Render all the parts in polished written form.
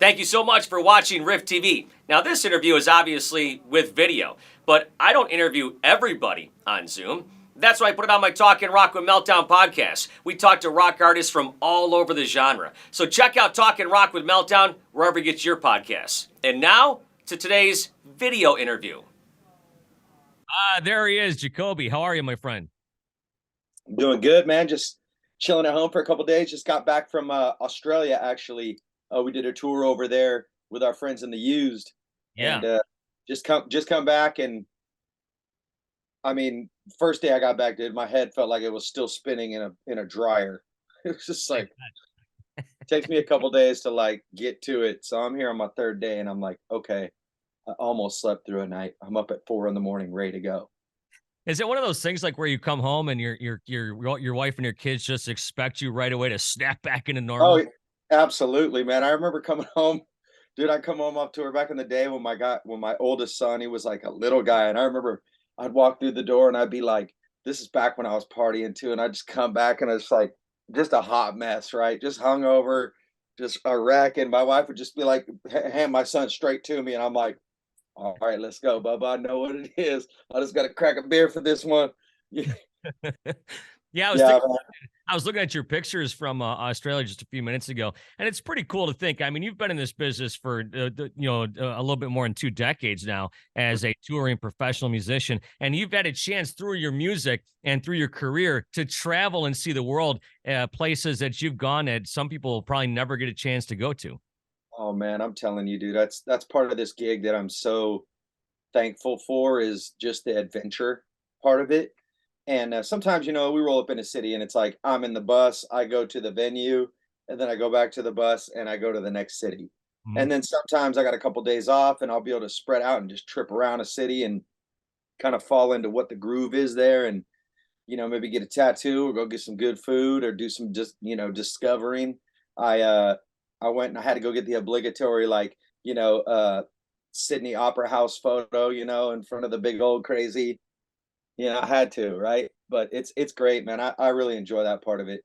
Thank you so much for watching Riff TV. Now, this interview is obviously with video, but I don't interview everybody on Zoom. That's why I put it on my Talkin Rock with Meltdown podcast. We talk to rock artists from all over the genre. So check out Talkin Rock with Meltdown wherever you get your podcasts. And now to today's video interview. There he is, Jacoby. How are you, my friend? I'm doing good, man. Just chilling at home for a couple days. Just got back from Australia, actually. We did a tour over there with our friends in the Used. Yeah. And just come back, and I mean, first day I got back, dude, my head felt like it was still spinning in a dryer. It was just like it takes me a couple days to like get to it. So I'm here on my third day, and I'm like, okay, I almost slept through a night. I'm up at 4 a.m, ready to go. Is it one of those things like where you come home and your wife and your kids just expect you right away to snap back into normal? Oh, absolutely, man. I remember coming home, dude. I come home off tour back in the day when my oldest son, he was like a little guy, and I remember I'd walk through the door and I'd be like, "This is back when I was partying too," and I'd just come back and it's like just a hot mess, right? Just hungover, just a wreck, and my wife would just be like, hand my son straight to me, and I'm like, "All right, let's go, Bubba. I know what it is. I just got to crack a beer for this one." Yeah, Yeah, I was looking at your pictures from Australia just a few minutes ago, and it's pretty cool to think. I mean, you've been in this business for a little bit more than 2 decades now as a touring professional musician, and you've had a chance through your music and through your career to travel and see the world, places that you've gone that some people will probably never get a chance to go to. oh man, I'm telling you, dude, that's part of this gig that I'm so thankful for, is just the adventure part of it. And sometimes, we roll up in a city and it's like I'm in the bus, I go to the venue, and then I go back to the bus and I go to the next city. Mhm. And then sometimes I got a couple days off and I'll be able to spread out and just trip around a city and kind of fall into what the groove is there, and maybe get a tattoo or go get some good food or do some just, discovering. I went and I had to go get the obligatory, like, Sydney Opera House photo, in front of the big old crazy. I had to, right? But it's great, man. I really enjoy that part of it.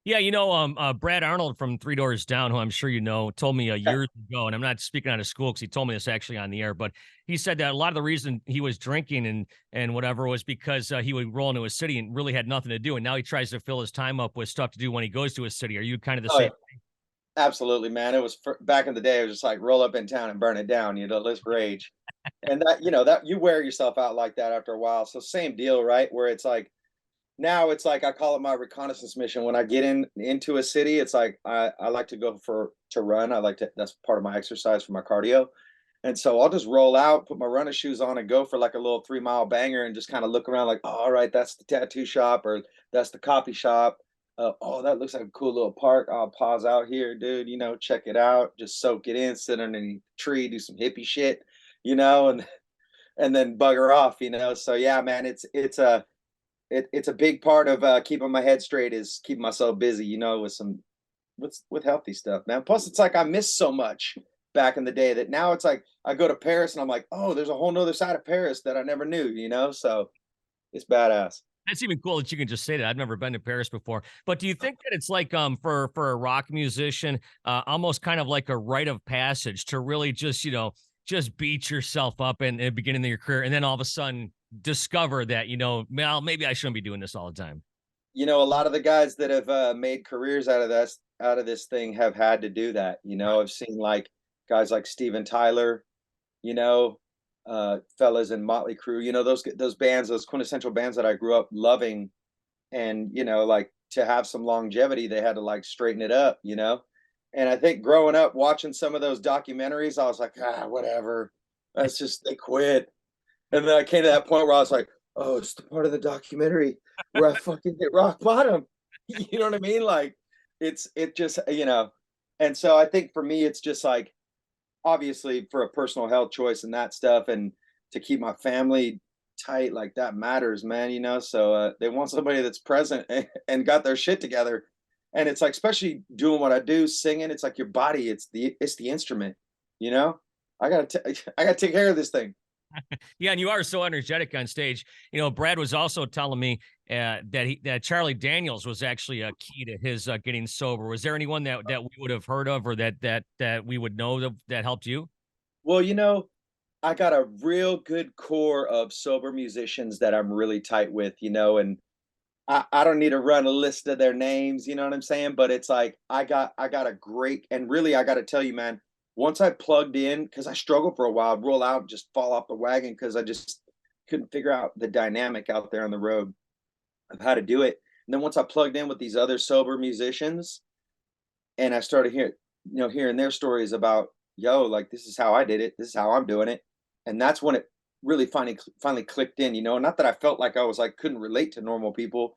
Yeah, Brad Arnold from Three Doors Down, who I'm sure you know, told me years ago, and I'm not speaking out of school because he told me this actually on the air, but he said that a lot of the reason he was drinking and whatever was because he would roll into a city and really had nothing to do, and now he tries to fill his time up with stuff to do when he goes to a city. Are you kind of the Oh, yeah, same? absolutely, man. It was back in the day. It was just like roll up in town and burn it down. Let's rage, and that you wear yourself out like that after a while. So same deal, right? Where it's like now it's like I call it my reconnaissance mission. When I get into a city, it's like I like to go to run. I like to, that's part of my exercise for my cardio. And so I'll just roll out, put my running shoes on, and go for like a little 3 mile banger and just kind of look around like, oh, all right, that's the tattoo shop or that's the coffee shop. Oh, that looks like a cool little park. I'll pause out here, dude, check it out, just soak it in, sit underneath a tree, do some hippie shit, and then bugger off, So yeah, man, it's a big part of keeping my head straight, is keeping myself busy, with with healthy stuff, man. Plus, it's like I missed so much back in the day that now it's like I go to Paris and I'm like, oh, there's a whole nother side of Paris that I never knew, So it's badass. That's even cool that you can just say that. I've never been to Paris before. But do you think that it's like for a rock musician, almost kind of like a rite of passage to really just, just beat yourself up in the beginning of your career and then all of a sudden discover that, well, maybe I shouldn't be doing this all the time. A lot of the guys that have made careers out of this thing have had to do that. I've seen like guys like Steven Tyler, you know, fellas in Motley Crue, those bands, those quintessential bands that I grew up loving, and like to have some longevity, they had to like straighten it up. And I think growing up watching some of those documentaries, I was like, whatever. That's just they quit. And then I came to that point where I was like, oh, it's the part of the documentary where I fucking hit rock bottom. You know what I mean? Like it just, and so I think for me, it's just like obviously for a personal health choice and that stuff, and to keep my family tight, like that matters, man, so they want somebody that's present and got their shit together. And it's like, especially doing what I do, singing, it's like your body, it's the instrument, you know. I gotta take care of this thing. Yeah, and you are so energetic on stage. Brad was also telling me that Charlie Daniels was actually a key to his getting sober. Was there anyone that we would have heard of, or that we would know that helped you? Well, I got a real good core of sober musicians that I'm really tight with, and I don't need to run a list of their names, you know what I'm saying? But it's like I got a great, and really I gotta tell you, man, once I plugged in, because I struggled for a while, I'd roll out, just fall off the wagon because I just couldn't figure out the dynamic out there on the road of how to do it. And then once I plugged in with these other sober musicians and I started hearing their stories about, yo, like this is how I did it, this is how I'm doing it. And that's when it really finally clicked in, not that I felt like I was like couldn't relate to normal people,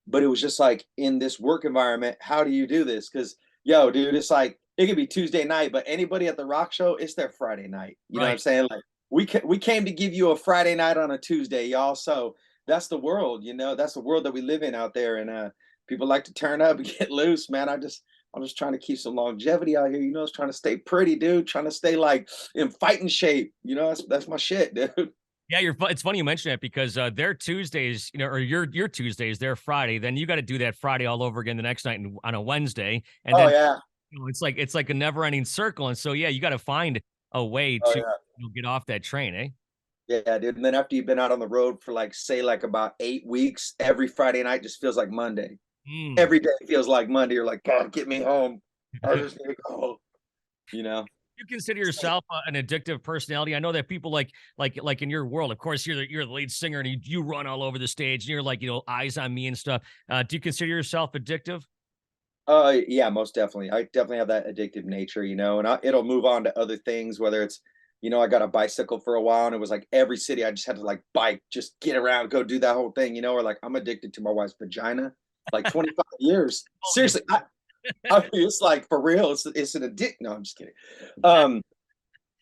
but it was just like in this work environment, how do you do this? Because yo, dude, it's like it could be Tuesday night, but anybody at the rock show, it's their Friday night. You know what I'm Right. saying? Like we came to give you a Friday night on a Tuesday, y'all. So that's the world, that's the world that we live in out there. And people like to turn up and get loose, man. I'm just trying to keep some longevity out here. It's trying to stay pretty, dude. Trying to stay like in fighting shape. That's my shit, dude. Yeah, it's funny you mention that because their Tuesdays, or your Tuesdays, their Friday. Then you got to do that Friday all over again the next night on a Wednesday, and Oh then yeah. it's like a never ending circle. And so yeah, you got to find a way Oh to yeah. get off that train, eh? Yeah, dude. And then after you've been out on the road for like say like about 8 weeks, every Friday night just feels like Monday. Mm. Every day feels like Monday. You're like, God, get me home. I just need to go. You know. You consider yourself an addictive personality? I know that people like in your world, of course, you're the lead singer and you run all over the stage and you're like, eyes on me and stuff. Do you consider yourself addictive? Yeah, most definitely. I definitely have that addictive nature, and it'll move on to other things, whether it's, I got a bicycle for a while and it was like every city I just had to like bike, just get around, go do that whole thing, or like I'm addicted to my wife's vagina, like 25 years. Holy Seriously, it's like for real, it's an addict. No, I'm just kidding. Um,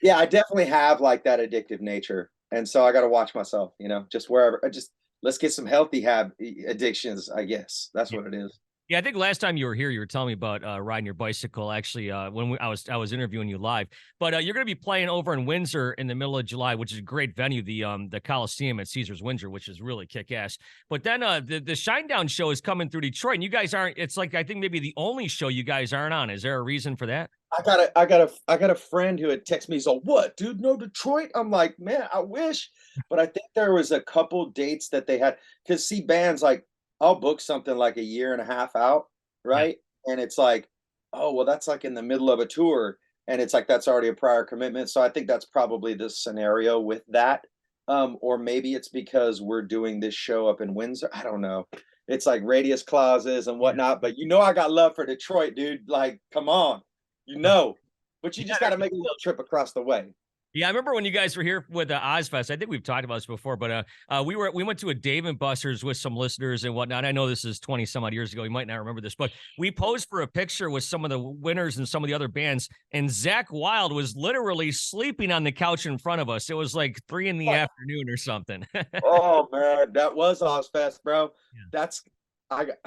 yeah, I definitely have like that addictive nature. And so I got to watch myself, just wherever, just let's get some healthy addictions, I guess. That's yeah. what it is. Yeah, I think last time you were here, you were telling me about riding your bicycle. Actually, when I was interviewing you live, but you're going to be playing over in Windsor in the middle of July, which is a great venue, the Coliseum at Caesars Windsor, which is really kick ass. But then the Shinedown show is coming through Detroit, and you guys aren't. It's like I think maybe the only show you guys aren't on. Is there a reason for that? I got a friend who had texted me. He's like, "What, dude? No Detroit?" I'm like, "Man, I wish," but I think there was a couple dates that they had. Because see, bands like I'll book something like a year and a half out, Yeah. right? And it's like, oh well, that's like in the middle of a tour, and it's like that's already a prior commitment. So I think that's probably the scenario with that. Or maybe it's because we're doing this show up in Windsor. I don't know. It's like radius clauses and Yeah. whatnot, but I got love for Detroit, dude. Like, come on. But you just Yeah. gotta make a little trip across the way. Yeah, I remember when you guys were here with OZZfest. I think we've talked about this before, but we went to a Dave and Buster's with some listeners and whatnot. I know this is 20 some odd years ago. You might not remember this, but we posed for a picture with some of the winners and some of the other bands, and Zach Wild was literally sleeping on the couch in front of us. It was like 3 in the What? afternoon or something. Oh, man, that was OzFest, bro. Yeah. That's I got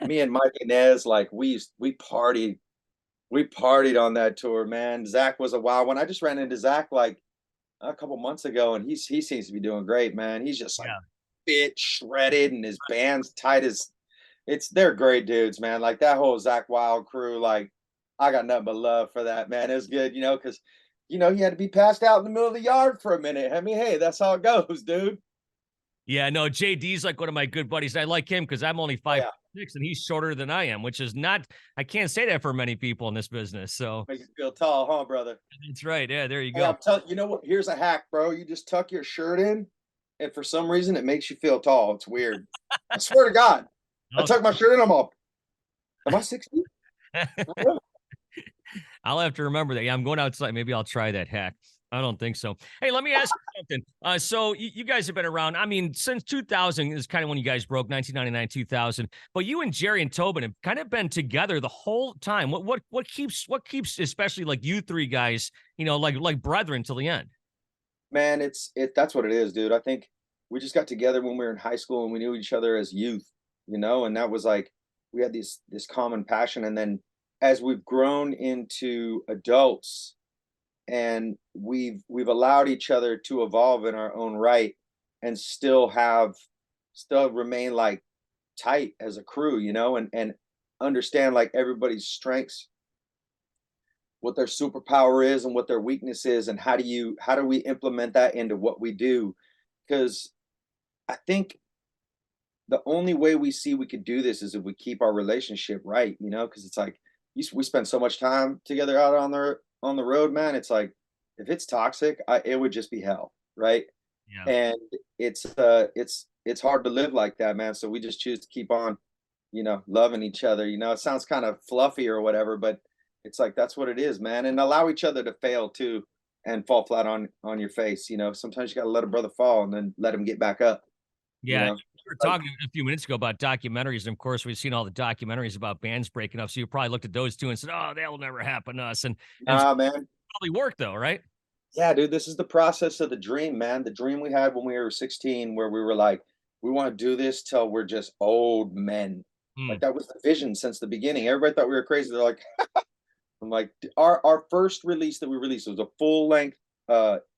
me and Mike Inez, like, we partied on that tour, man. Zach was a wild one. I just ran into Zach, like, a couple months ago, and he seems to be doing great, man. He's just, like, Yeah. fit, shredded, and his band's tight as they're great dudes, man. Like, that whole Zach Wild crew, like, I got nothing but love for that, man. It was good, because he had to be passed out in the middle of the yard for a minute. I mean, hey, that's how it goes, dude. Yeah, no, JD's like one of my good buddies. I like him because I'm only Oh, five yeah. six and he's shorter than I am, which is not, I can't say that for many people in this business. So Makes you feel tall, huh, brother? that's right. Yeah, there you Hey, go. I'm telling you know what? Here's a hack, bro. You just tuck your shirt in, and for some reason, it makes you feel tall. It's weird. I swear to God. I tuck my shirt in, I'm all, am I 6 feet? I'll have to remember that. Yeah, I'm going outside. Maybe I'll try that hack. I don't think so. Hey, let me ask you something. So you guys have been around. I mean, since 2000 is kind of when you guys broke, 1999, 2000. But you and Jerry and Tobin have kind of been together the whole time. What keeps, especially like you three guys, like brethren till the end? Man, that's what it is, dude. I think we just got together when we were in high school and we knew each other as youth, and that was like we had this common passion. And then as we've grown into adults and we've allowed each other to evolve in our own right, and still remain like tight as a crew, and understand like everybody's strengths, what their superpower is and what their weakness is, and how do we implement that into what we do. Because I think the only way we see we could do this is if we keep our relationship right, because it's like we spend so much time together out on the road, man. It's like if it's toxic, it would just be hell, right? Yeah. And it's hard to live like that, man. So we just choose to keep on, loving each other. It sounds kind of fluffy or whatever, but it's like that's what it is, man. And allow each other to fail too and fall flat on your face. Sometimes you got to let a brother fall and then let him get back up. You Yeah, know, we were like, talking a few minutes ago about documentaries, and of course, we've seen all the documentaries about bands breaking up, so you probably looked at those 2 and said, "Oh, that will never happen to us," and it's nah, man. probably worked though, right? Yeah, dude, this is the process of the dream, man. The dream we had when we were 16, where we were like, we want to do this till we're just old men. Like Mm, that was the vision since the beginning. Everybody thought we were crazy. They're like, I'm like, our first release that we released was a full length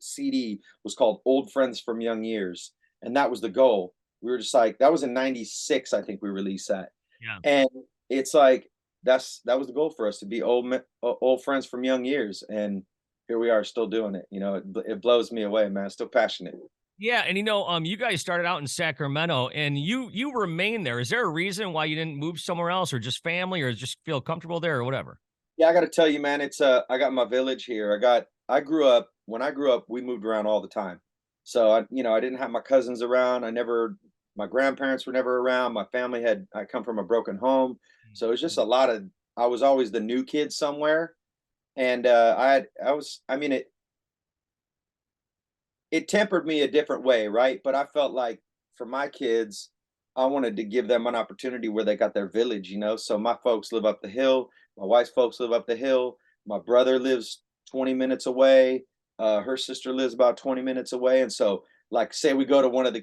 CD, was called Old Friends from Young Years, and that was the goal. We were just like, that was in '96, I think we released that, yeah. and it's like that was the goal for us to be old friends from young years, and here we are still doing it. It blows me away, man. Still passionate. Yeah, and you guys started out in Sacramento, and you remain there. Is there a reason why you didn't move somewhere else, or just family, or just feel comfortable there, or whatever? Yeah, I got to tell you, man. I got my village here. I grew up when I grew up. We moved around all the time, so I didn't have my cousins around. My grandparents were never around. I come from a broken home, so it was just a lot of. I was always the new kid somewhere, and I mean, it tempered me a different way, right? But I felt like for my kids, I wanted to give them an opportunity where they got their village, So my folks live up the hill, my wife's folks live up the hill, my brother lives 20 minutes away, her sister lives about 20 minutes away. And so, like, say we go to one of the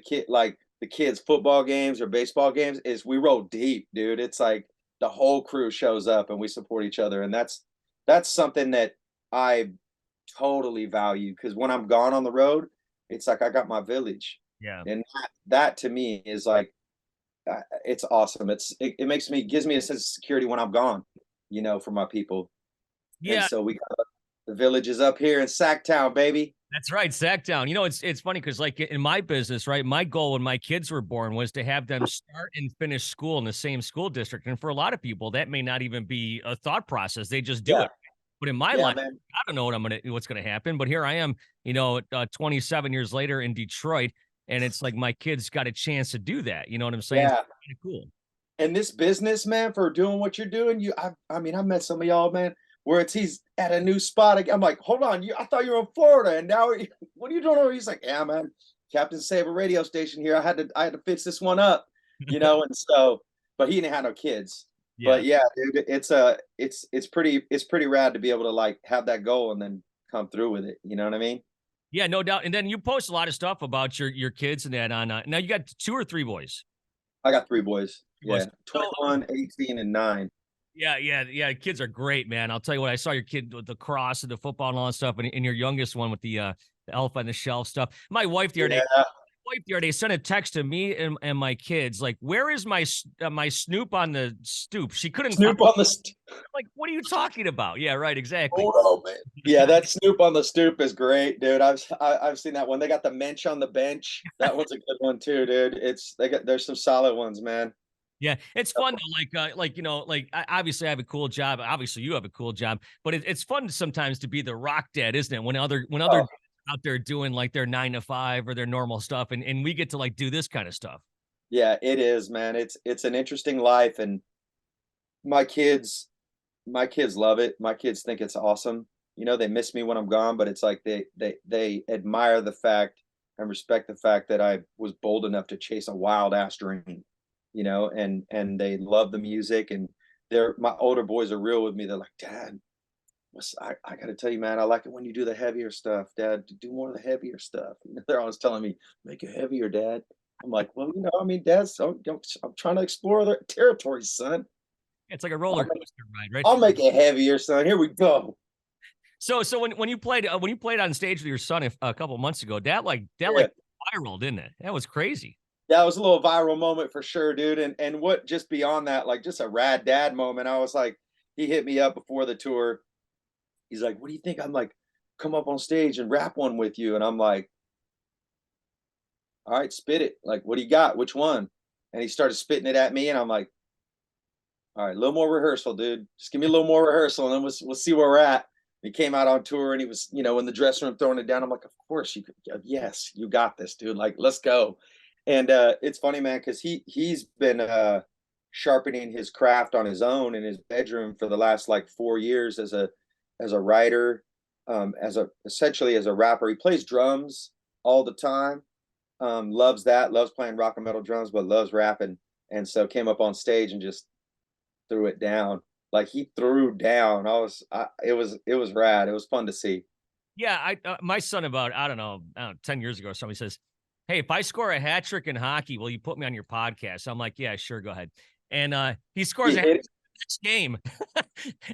kids' football games or baseball games, is we roll deep, dude. It's like the whole crew shows up and we support each other. And that's something that I totally value, because when I'm gone on the road, it's like I got my village, Yeah. and that to me is like it's awesome. It makes me gives me a sense of security when I'm gone, for my people. And Yeah, so we got the village is up here in Sacktown, baby. that's right, Sacktown. It's funny because, like, in my business, right, my goal when my kids were born was to have them start and finish school in the same school district, and for a lot of people, that may not even be a thought process, they just do Yeah, it. But in my yeah, life, man. I don't know what's gonna happen, but here I am, 27 years later in Detroit, and it's like my kids got a chance to do that, you know what I'm saying? It's Yeah. kinda cool. And this business, man, for doing what you're doing, I mean, I met some of y'all, man, where he's at a new spot. I'm like, hold on, I thought you were in Florida, and now what are you doing over? He's like, yeah, man, Captain Save a radio station here. I had to fix this one up, and so, but he didn't have no kids. Yeah. But yeah, dude, it's pretty rad to be able to like have that goal and then come through with it. You know what I mean? Yeah, no doubt, and then you post a lot of stuff about your kids and that on, now you got 2 or 3 boys? I got three boys. 3 boys. Yeah, So 21, 18, and 9. yeah, yeah, yeah. Kids are great, man. I'll tell you what. I saw your kid with the cross and the football and all that stuff, and your youngest one with the elf on the shelf stuff. My wife the other day, Yeah, sent a text to me and my kids like, "Where is my Snoop on the stoop?" She couldn't find. Snoop on the Like, what are you talking about? Yeah, right, exactly. Oh, man. Yeah, that Snoop on the stoop is great, dude. I've seen that one. They got the mensch on the bench. That one's a good one too, dude. There's some solid ones, man. Yeah, it's fun though. Obviously I have a cool job. Obviously you have a cool job, but it's fun sometimes to be the rock dad, isn't it? When other Oh, dads out there doing like their 9 to 5 or their normal stuff, and we get to like do this kind of stuff. yeah, it is, man. It's an interesting life, and my kids my kids love it. My kids think it's awesome. They miss me when I'm gone, but it's like they admire the fact and respect the fact that I was bold enough to chase a wild ass dream, and they love the music, and my older boys are real with me. They're like, Dad, I got to tell you, man, I like it when you do the heavier stuff, Dad. Do more of the heavier stuff. They're always telling me, make it heavier, Dad. I'm like, well, I mean, Dad, so I'm trying to explore other territories, son. It's like a I'll roller make, coaster ride, right? I'll make it heavier, son. Here we go. So when you played on stage with your son a couple months ago, that Yeah. like viral, didn't it? That was crazy. That was a little viral moment for sure, dude. And what just beyond that, like just a rad dad moment. I was like, he hit me up before the tour. He's like, "What do you think? I'm like, come up on stage and rap one with you." And I'm like, "All right, spit it. Like, what do you got? Which one?" And he started spitting it at me, and I'm like, "All right, a little more rehearsal, dude. Just give me a little more rehearsal, and then we'll see where we're at." He came out on tour, and he was, in the dressing room throwing it down. I'm like, "Of course you could. Yes, you got this, dude. Like, let's go." And it's funny, man, because he's been sharpening his craft on his own in his bedroom for the last like 4 years as a writer, as a essentially as a rapper. He plays drums all the time. Loves that. Loves playing rock and metal drums, but loves rapping. And so came up on stage and just threw it down. Like he threw down. It was rad. It was fun to see. Yeah, my son about I don't know 10 years ago or something says, "Hey, if I score a hat trick in hockey, will you put me on your podcast?" I'm like, "Yeah, sure, go ahead." And he scores a hat It, trick next game.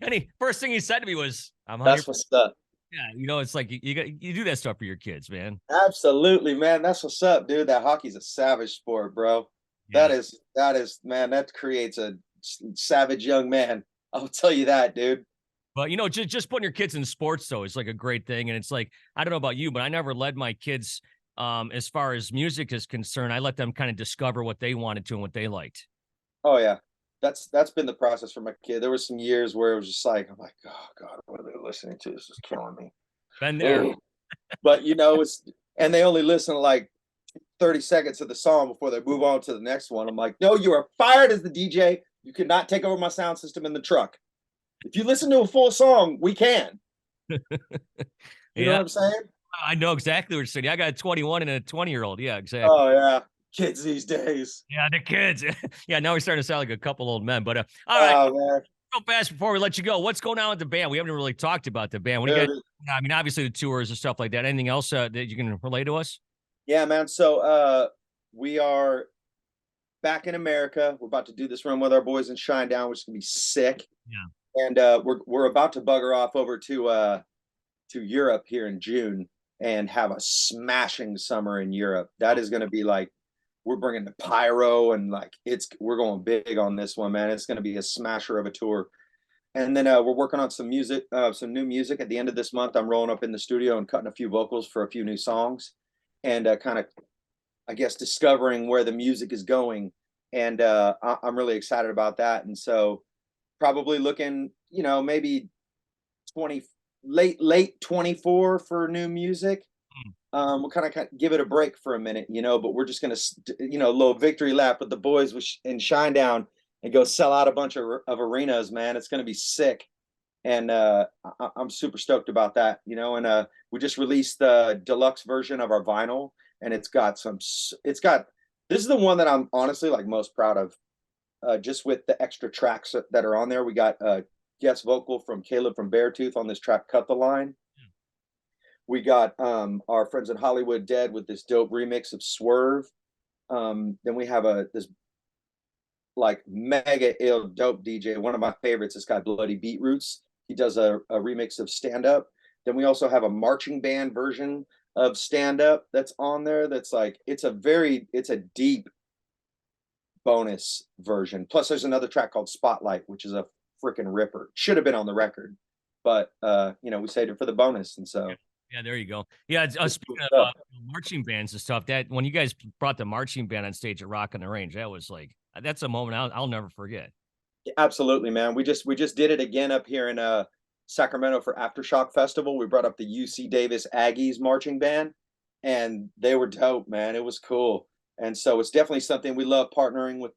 And he first thing he said to me was, "I'm on your." that's what's up. Yeah, it's like you do that stuff for your kids, man. Absolutely, man. That's what's up, dude. That hockey's a savage sport, bro. Yeah. That is, man. That creates a savage young man. I'll tell you that, dude. But just putting your kids in sports though is like a great thing. And it's like, I don't know about you, but I never led my kids as far as music is concerned. I let them kind of discover what they wanted to and what they liked. Oh yeah, that's been the process for my kid. There was some years where it was just like, I'm like, oh god, what are they listening to? This is killing me. Been there. Ugh. But it's and they only listen to like 30 seconds of the song before they move on to the next one. I'm like, no, you are fired as the DJ. You could not take over my sound system in the truck. If you listen to a full song, we can. You know Yeah, what I'm saying? I know exactly what you're saying. I got a 21 and a 20-year-old. Yeah, exactly. Oh yeah, kids these days. Yeah, the kids. Yeah, now we're starting to sound like a couple old men. But all right, Oh man, real fast before we let you go, what's going on with the band? We haven't really talked about the band. What do you guys? dude. I mean, obviously the tours and stuff like that. Anything else that you can relate to us? Yeah, man. So we are back in America. We're about to do this run with our boys in Shinedown, which is gonna be sick. Yeah. And we're about to bugger off over to Europe here in June and have a smashing summer in Europe. That is going to be like we're bringing the pyro and like we're going big on this one, man. It's going to be a smasher of a tour. And then we're working on some music, some new music. At the end of this month, I'm rolling up in the studio and cutting a few vocals for a few new songs, and kind of, I guess, discovering where the music is going. And I'm really excited about that. And so probably looking, maybe 20 late 24 for new music. Mm. We'll kind of give it a break for a minute, but we're just gonna, a little victory lap with the boys in Shinedown and go sell out a bunch of arenas, man. It's gonna be sick, and I'm super stoked about that, And we just released the deluxe version of our vinyl, and it's got this is the one that I'm honestly like most proud of, just with the extra tracks that are on there. We got guest vocal from Caleb from Beartooth on this track, Cut the Line. We got our friends at Hollywood Dead with this dope remix of Swerve. Then we have this like mega ill dope DJ, one of my favorites, this guy Bloody Beetroots. He does a remix of Stand Up. Then we also have a marching band version of Stand Up that's on there. That's like, it's a deep bonus version. Plus there's another track called Spotlight, which is a freaking ripper. Should have been on the record, but we saved it for the bonus. And so Yeah, there you go. Yeah, speaking of marching bands and stuff, that when you guys brought the marching band on stage at Rock on the Range, that was like that's a moment I'll never forget. absolutely, man. We just did it again up here in Sacramento for Aftershock Festival. We brought up the UC Davis Aggies marching band, and they were dope, man. It was cool. And so it's definitely something we love partnering with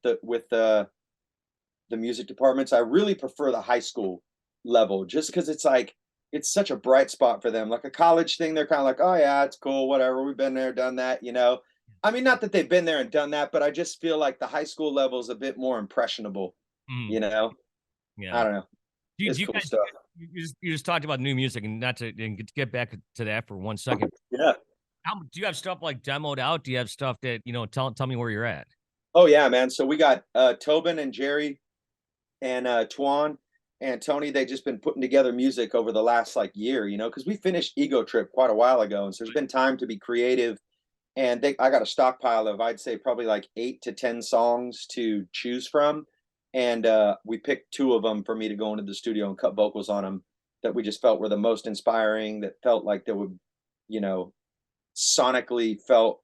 the music departments. I really prefer the high school level just because it's such a bright spot for them. Like a college thing, they're kind of like, oh yeah, it's cool, whatever. We've been there, done that, I mean, not that they've been there and done that, but I just feel like the high school level is a bit more impressionable, Mm, you know? yeah. I don't know. Do It's you cool guys stuff. you just talked about new music and not to and get back to that for 1 second. Yeah. Do you have stuff like demoed out? Do you have stuff that, tell me where you're at? Oh yeah, man. So we got Tobin and Jerry and Twan. and Tony, they just been putting together music over the last like year, because we finished Ego Trip quite a while ago, and so there's been time to be creative. And I got a stockpile of, I'd say, probably like 8 to 10 songs to choose from, and we picked two of them for me to go into the studio and cut vocals on them that we just felt were the most inspiring, that felt like they would, you know, sonically felt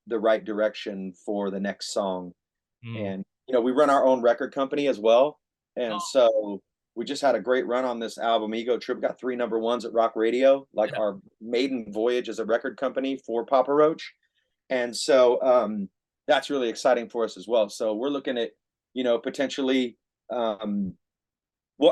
the right direction for the next song. Mm. And we run our own record company as well, and Oh, so we just had a great run on this album Ego Trip. Got 3 number 1s at rock radio, like yeah. our maiden voyage as a record company for Papa Roach. And so that's really exciting for us as well. So we're looking at potentially, well,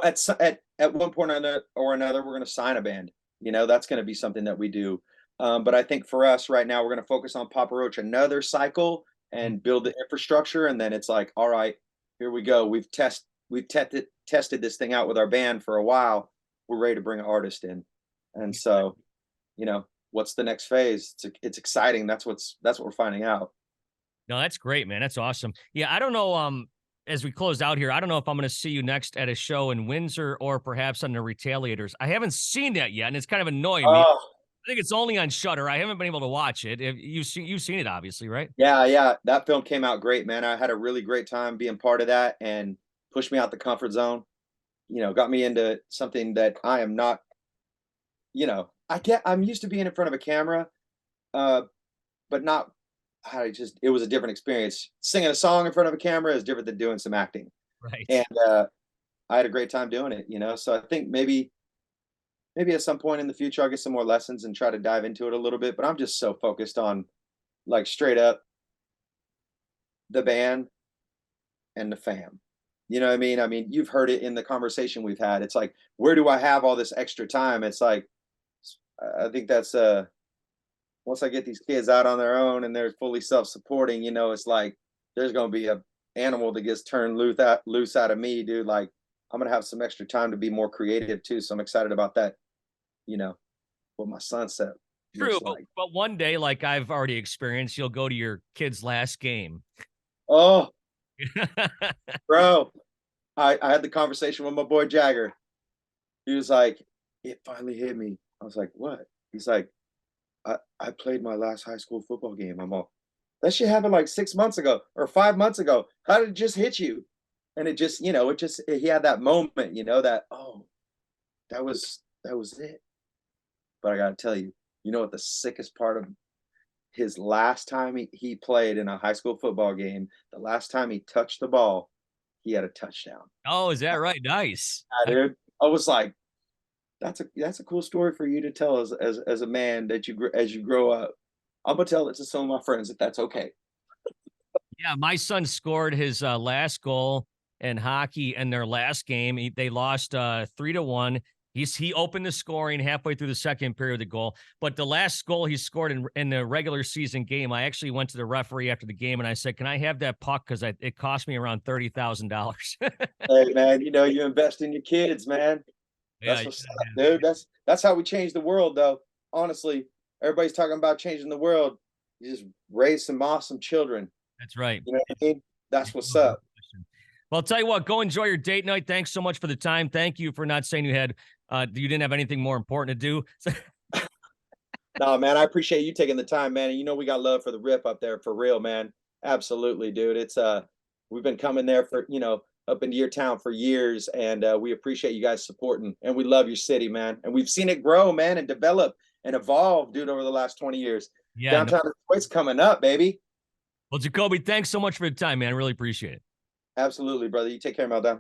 at one point or another we're going to sign a band. That's going to be something that we do. But I think for us right now, we're going to focus on Papa Roach another cycle Mm. and build the infrastructure, and then it's like, all right, here we go. We've tested this thing out with our band for a while. We're ready to bring an artist in, and so what's the next phase? It's exciting. That's what we're finding out. No, that's great, man. That's awesome. Yeah, I don't know. As we close out here, I don't know if I'm going to see you next at a show in Windsor or perhaps on the Retaliators. I haven't seen that yet, and it's kind of annoying me. Oh, I think it's only on Shutter. I haven't been able to watch it. If you've seen it, obviously, right? yeah, yeah. That film came out great, man. I had a really great time being part of that, and pushed me out the comfort zone. Got me into something that I am not. I'm used to being in front of a camera, uh, but not. It was a different experience. Singing a song in front of a camera is different than doing some acting, Right. and I had a great time doing it. So I think maybe at some point in the future I'll get some more lessons and try to dive into it a little bit. But I'm just so focused on, like, straight up the band and the fam. You know what I mean? I mean, you've heard it in the conversation we've had. It's like, where do I have all this extra time? It's like, I think that's once I get these kids out on their own and they're fully self-supporting, it's like there's gonna be a animal that gets turned loose out of me, dude. Like, I'm gonna have some extra time to be more creative too. So I'm excited about that, you know, what my sunset True, looks but like. one day, like I've already experienced, you'll go to your kid's last game. Oh, bro. I had the conversation with my boy Jagger. He was like, it finally hit me. I was like, what? He's like, I played my last high school football game. I'm all, that shit happened like 6 months ago or 5 months ago. How did it just hit you? And it just, he had that moment, that, oh, that was it. But I gotta tell you, what the sickest part of his last time he played in a high school football game, the last time he touched the ball, he had a touchdown. Oh, is that right? Nice. Dude. I was like, that's a cool story for you to tell as a man that as you grow up. I'm gonna tell it to some of my friends if that's okay. Yeah, my son scored his last goal in hockey in their last game. They lost 3-1. He opened the scoring halfway through the second period of the goal. But the last goal he scored in the regular season game, I actually went to the referee after the game and I said, "Can I have that puck? Because it cost me around $30,000." Hey man, you invest in your kids, man. Yeah, That's you what's gotta up, have it. dude. That's how we change the world, though. Honestly, everybody's talking about changing the world. You just raise some awesome children. That's right. You know what I mean? That's There's what's no up. question. Well, I'll tell you what, go enjoy your date night. Thanks so much for the time. Thank you for not saying you didn't have anything more important to do. No, man, I appreciate you taking the time, man. And we got love for the Rip up there for real, man. Absolutely, dude. It's we've been coming there for up into your town for years, and we appreciate you guys supporting, and we love your city, man. And we've seen it grow, man, and develop and evolve, dude, over the last 20 years. Yeah, no. Downtown Detroit's coming up, baby. Well, Jacoby, thanks so much for the time, man. I really appreciate it. Absolutely, brother. You take care, Meltdown.